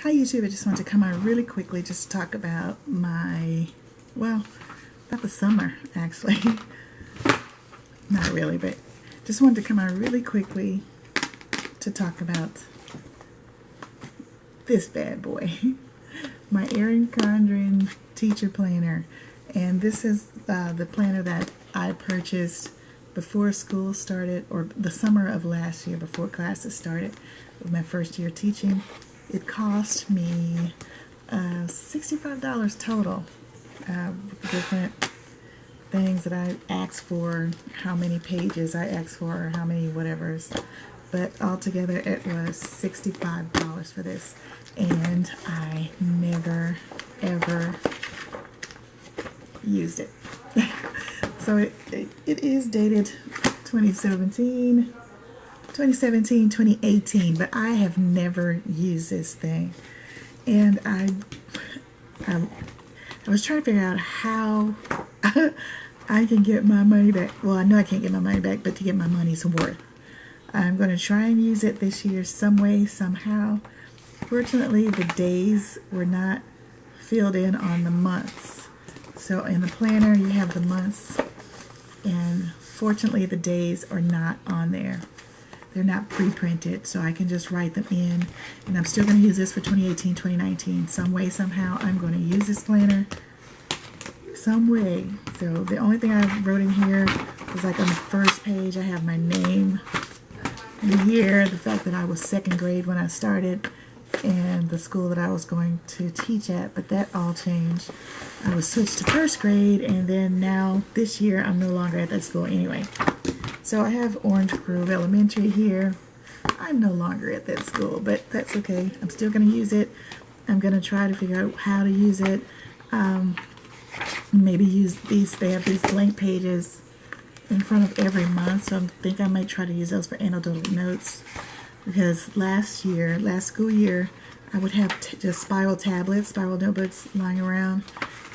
Hi YouTube, I just wanted to come on really quickly just to talk about about the summer actually. Not really, but just wanted to come on really quickly to talk about this bad boy. My Erin Condren teacher planner. And this is the planner that I purchased before school started, or the summer of last year before classes started with my first year teaching. It cost me $65 total. Different things that I asked for, how many pages I asked for, how many whatevers. But altogether it was $65 for this. And I never, ever used it. So it is dated 2017, 2018, but I have never used this thing. And I was trying to figure out how I can get my money back. Well, I know I can't get my money back, but to get my money's worth. I'm going to try and use it this year some way, somehow. Fortunately, the days were not filled in on the months. So in the planner, you have the months, and fortunately, the days are not on there. They're not pre-printed, so I can just write them in. And I'm still going to use this for 2018, 2019. Some way, somehow, I'm going to use this planner some way. So the only thing I wrote in here was like on the first page, I have my name, the year, the fact that I was second grade when I started, and the school that I was going to teach at, but that all changed. I was switched to first grade, and then now this year I'm no longer at that school anyway. So I have Orange Grove Elementary here. I'm no longer at that school, but that's okay. I'm still going to use it. I'm going to try to figure out how to use it. Maybe use these. They have these blank pages in front of every month, so I think I might try to use those for anecdotal notes. Because last school year, I would have just spiral tablets, spiral notebooks lying around,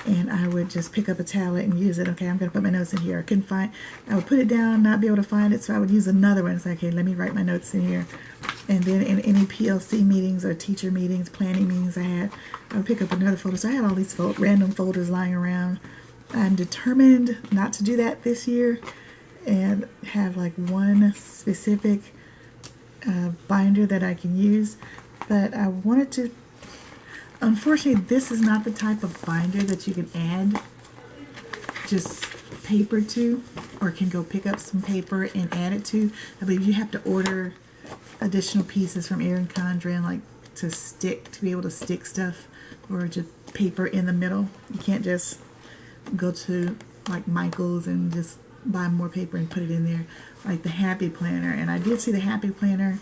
and I would just pick up a tablet and use it. Okay, I'm going to put my notes in here. I would put it down, not be able to find it, so I would use another one. It's like, okay, let me write my notes in here. And then in any PLC meetings or teacher meetings, planning meetings I would pick up another folder. So I had all these random folders lying around. I'm determined not to do that this year and have like one specific binder that I can use. But I wanted to, unfortunately, this is not the type of binder that you can add just paper to, or can go pick up some paper and add it to. I believe you have to order additional pieces from Erin Condren, like to be able to stick stuff, or just paper in the middle. You can't just go to like Michael's and just buy more paper and put it in there, like the Happy Planner. And I did see the Happy Planner,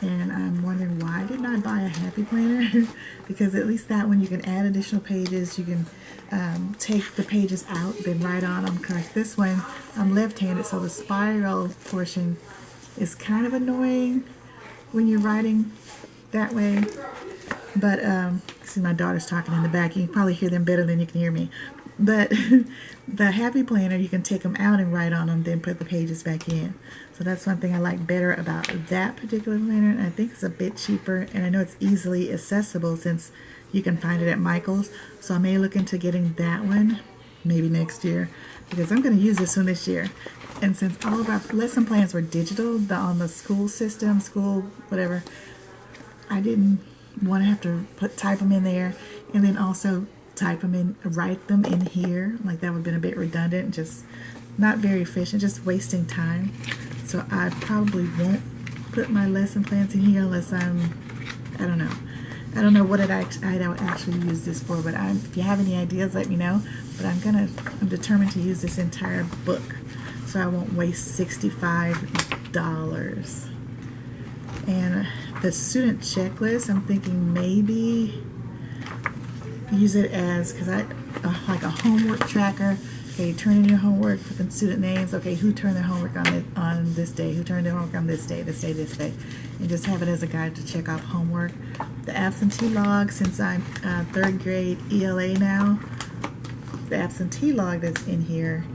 and I'm wondering why didn't I buy a Happy Planner? Because at least that one you can add additional pages. You can take the pages out, then write on them. Because this one, I'm left-handed, so the spiral portion is kind of annoying when you're writing that way. But see, my daughter's talking in the back. You can probably hear them better than you can hear me. But the Happy Planner, you can take them out and write on them, then put the pages back in. So that's one thing I like better about that particular planner. And I think it's a bit cheaper, and I know it's easily accessible since you can find it at Michael's. So I may look into getting that one maybe next year, because I'm going to use this one this year. And since all of our lesson plans were digital on the school system, whatever, I didn't want to have to type them in there, and then also write them in here. Like that would have been a bit redundant, just not very efficient, just wasting time. So I probably won't put my lesson plans in here unless I don't know what I would actually use this for. But if you have any ideas, let me know. But I'm determined to use this entire book, so I won't waste $65. And the student checklist, I'm thinking maybe use it as, like a homework tracker. Okay, turn in your homework, put the student names. Okay, who turned their homework on this day? Who turned their homework on this day, this day, this day? And just have it as a guide to check off homework. The absentee log, since I'm third grade ELA now, the absentee log that's in here,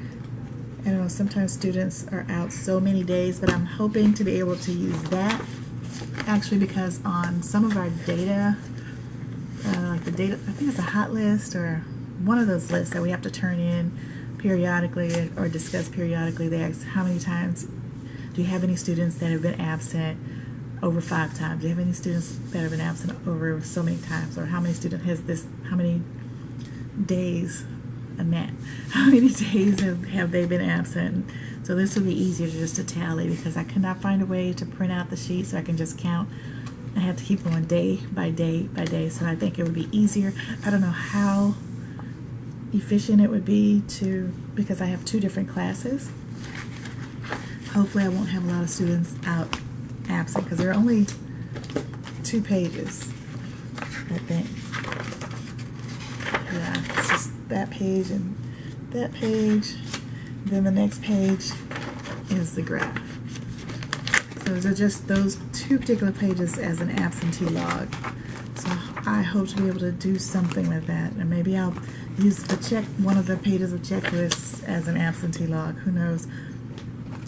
I don't know, sometimes students are out so many days, but I'm hoping to be able to use that actually, because on some of our data data, I think it's a hot list or one of those lists that we have to turn in periodically or discuss periodically. They ask how many times do you have any students that have been absent over 5 times? Do you have any students that have been absent over so many times? Or how many students has this, how many days, how many days have they been absent? So this will be easier just to tally because I could not find a way to print out the sheet so I can just count. I have to keep going day by day by day, so I think it would be easier. I don't know how efficient it would be because I have 2 different classes. Hopefully I won't have a lot of students out absent because there are only 2 pages, I think. Yeah, it's just that page and that page. Then the next page is the graph. So those are just those 2 particular pages as an absentee log. So I hope to be able to do something with that. And maybe I'll use one of the pages of checklists as an absentee log. Who knows?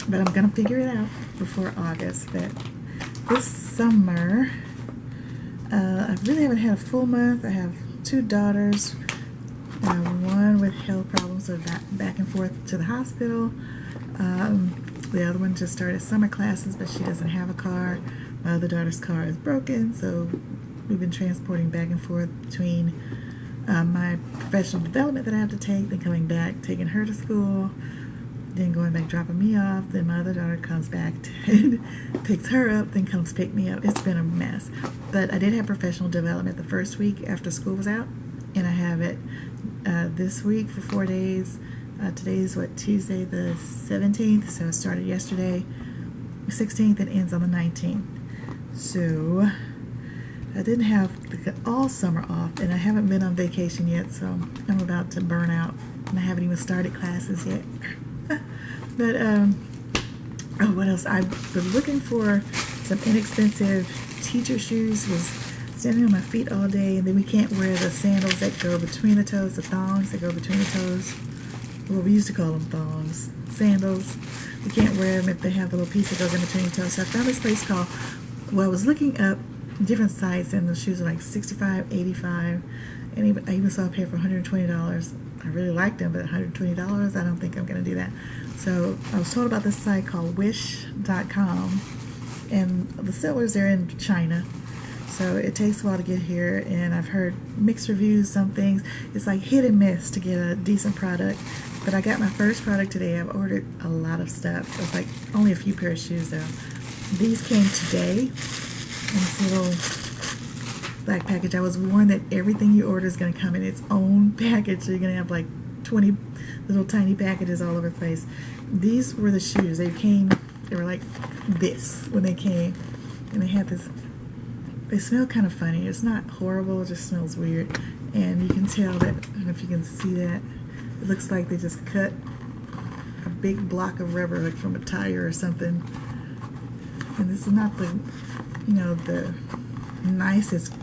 But I'm going to figure it out before August. But this summer, I really haven't had a full month. I have 2 daughters. One with health problems, so back and forth to the hospital. The other one just started summer classes, but she doesn't have a car. My other daughter's car is broken, so we've been transporting back and forth between my professional development that I have to take, then coming back, taking her to school, then going back, dropping me off. Then my other daughter comes back and picks her up, then comes pick me up. It's been a mess. But I did have professional development the first week after school was out, and I have it this week for 4 days. Today's Tuesday the 17th, so it started yesterday 16th and ends on the 19th. So I didn't have all summer off, and I haven't been on vacation yet, so I'm about to burn out, and I haven't even started classes yet. But oh, what else? I've been looking for some inexpensive teacher shoes. Was standing on my feet all day, and then we can't wear the sandals that go between the toes, the thongs that go between the toes. Well, we used to call them thongs, sandals. We can't wear them if they have the little piece that goes in between your toes. So I found this place called, well, I was looking up different sites, and the shoes are like $65, $85, and I even saw a pair for $120. I really liked them, but $120, I don't think I'm going to do that. So I was told about this site called wish.com, and the sellers are in China. So it takes a while to get here, and I've heard mixed reviews, some things. It's like hit and miss to get a decent product. But I got my first product today. I've ordered a lot of stuff. It was like only a few pair of shoes though. These came today in this little black package. I was warned that everything you order is going to come in its own package. So you're going to have like 20 little tiny packages all over the place. These were the shoes. They were like this when they came. And they had this, they smell kind of funny. It's not horrible, it just smells weird. And you can tell that, I don't know if you can see that, it looks like they just cut a big block of rubber, like from a tire or something. And this is not the, the nicest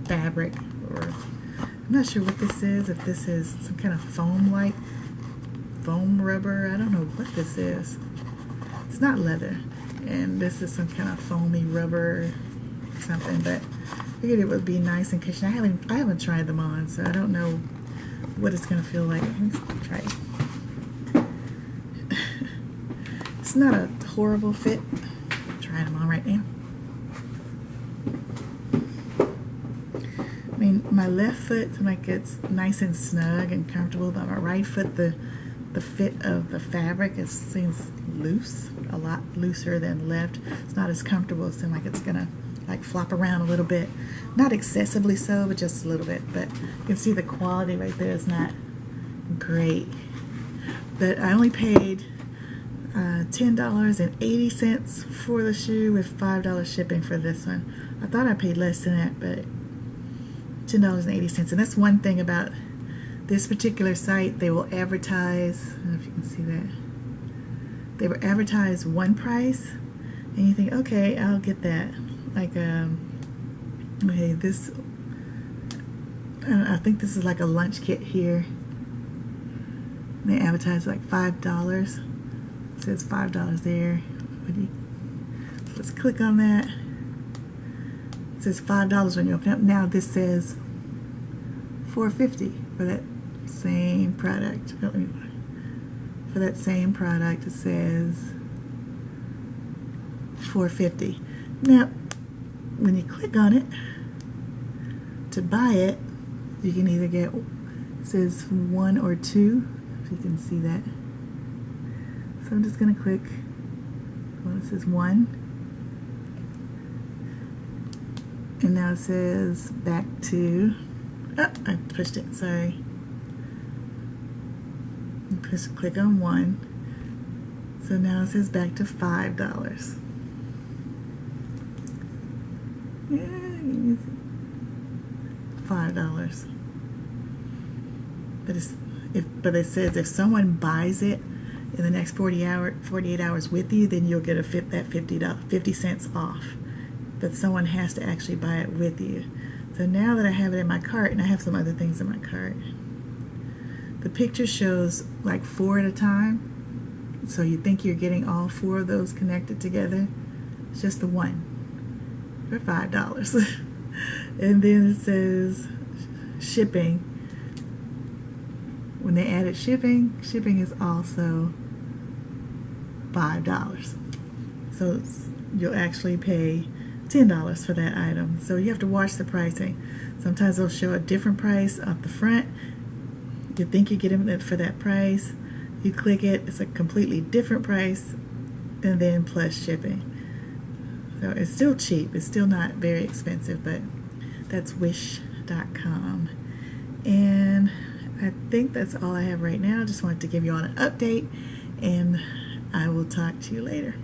fabric, or I'm not sure what this is, if this is some kind of foam rubber. I don't know what this is. It's not leather, and this is some kind of foamy rubber or something, but I figured it would be nice and cushiony. I haven't tried them on, so I don't know what it's going to feel like. Let's try it. It's not a horrible fit. I'm trying them on right now. I mean, my left foot, like, it's nice and snug and comfortable, but my right foot, the fit of the fabric, it seems loose, a lot looser than left. It's not as comfortable. It seems like it's gonna like flop around a little bit, not excessively so, but just a little bit. But you can see the quality right there is not great. But I only paid $10.80 for the shoe with $5 shipping for this one. I thought I paid less than that, but $10.80. And that's one thing about this particular site. They will advertise, I don't know if you can see that, they will advertise one price, and you think, okay, I'll get that. Like, okay, this, I think this is like a lunch kit here. They advertise like $5. It says $5 there. Let's click on that. It says $5 when you open it up. Now this says $4.50 for that same product. For that same product, it says $4.50. Now, when you click on it to buy it, you can either get, it says 1 or 2, if you can see that. So I'm just going to click, well, it says 1. And now it says back to, oh, I pushed it, sorry. Click on 1. So now it says back to $5. Yeah, $5. But it says if someone buys it in the next 48 hours with you, then you'll get that 50 cents off. But someone has to actually buy it with you. So now that I have it in my cart, and I have some other things in my cart, the picture shows like 4 at a time. So you think you're getting all 4 of those connected together. It's just the one for $5. And then it says shipping. When they added shipping is also $5. So you'll actually pay $10 for that item. So you have to watch the pricing. Sometimes they'll show a different price up the front. You think you're getting it for that price. You click it, it's a completely different price, and then plus shipping. So it's still cheap. It's still not very expensive, but that's wish.com. And I think that's all I have right now. I just wanted to give you all an update, and I will talk to you later.